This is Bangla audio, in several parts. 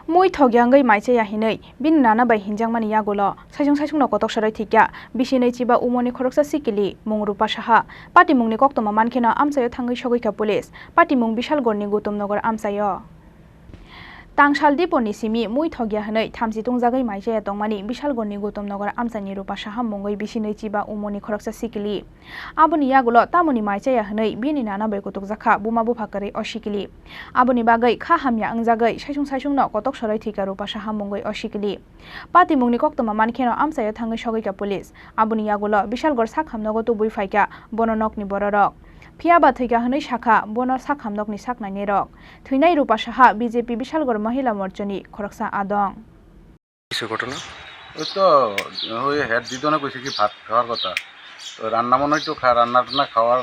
Mui Thowikha Maichaya hinei Bini nana bai hinjangmani yagolo saisung Kotok Thowikha Bisichichar Omarni Khoroksa Sikli Mungrupa Saha Pati mungni koktoma mankheno amsayo thangai Thowikha police Pati mung Bishalgorni Gutomnagar amsayo Tangshal diponi simi mui Thowikha hinei thamsi tungjagai Maichaya tongmani Bishalgorni Gutomnagar amsani Rupa Saha mungoi Bisichichar Omarni Khoroksa Sikli Aboni yagolo tamoni Maichaya hinei Bini nana bai Kotok jakha buma buphakarei osikli Aboni bagai kha hamya angjagai saisung no Kotok Thowikha Rupa Saha mungoi osikli Pati mungni koktoma mankheno amsayo thangai Thowikha police Aboni yagolo Bishalgor sakhamnogo tubui phaika bononokni bororok Phiaba Thowikha hinei sakha bono sakhamnokni saknaini rok Thwinai Rupa Saha BJP Bishalgor Mahila Morchani Khoroksa adong ঘটনা ওই তো ওই হেড দিদনে কইছে কি ভাত খাওয়ার কথা তো রান্না মনে হয় তো রান্না টান্না খাওয়ার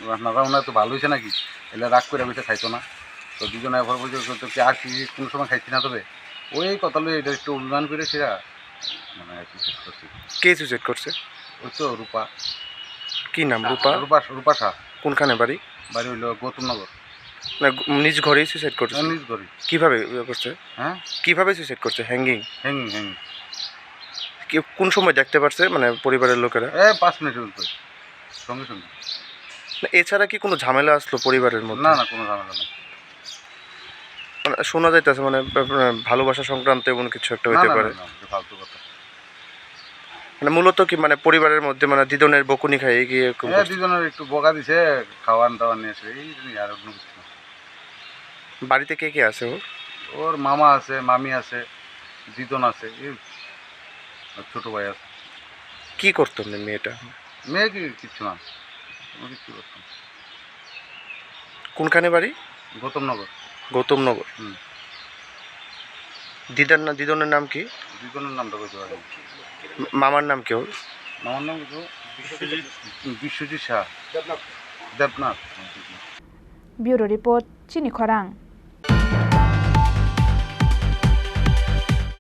রান্নাটা মনে হয় তো ভালো হয়েছে নাকি এলে রাগ করে বসে খাইতো না তো দুজনে এবার বলছে তো কি আর কি কোনো সময় খাইছি না তবে ওই কথা লই এটা একটু অভিমান করে সেরা মানে সুইসাইড করছে কে সুইসাইড করছে ওই তো রূপা কি নাম রূপা রূপা শাহ কোনখানে বাড়ি বাড়ি হইলো গৌতমনগর না নিজ ঘরেই সুইসাইড করছে নিজ ঘরে কিভাবে করছে হ্যাঁ কিভাবে সুইসাইড করছে হ্যাঙ্গিং হ্যাঙ্গিং কোন সময় দেখতে পারছে মানে পরিবারের লোকেরা 5 মিনিটের উপরে সঙ্গে সঙ্গে এছাড়া কি কোনো ঝামেলা আসলো পরিবারের মধ্যে না কোনো ঝামেলা নেই মানে শোনা যাইতেছে মানে ভালোবাসা সংক্রান্ত এমন কিছু একটা হইতে পারে ফালতু কথা মানে মূলত কি মানে পরিবারের মধ্যে মানে দিদনের বকুনি খাই গিয়ে দিদনের একটু বকা দিছে খাওয়ান দাওয়ান নিয়ে এসে এই আর অন্য কিছু না বাড়িতে কে কে আছে ওর মামা আছে মামি আছে দিদন আছে ছোট ভাই আছে কি করতো মেয়েটা মেয়ে কিছু না কিছু করতাম কোনখানে বাড়ি গৌতমনগর দিদনের নাম কি দিদনের নামটা বলতে পারি মামার নাম কি ওর মামার নাম বিশ্বজিৎ শাহ দেবনাথ ব্যুরো রিপোর্ট চিনি খরাং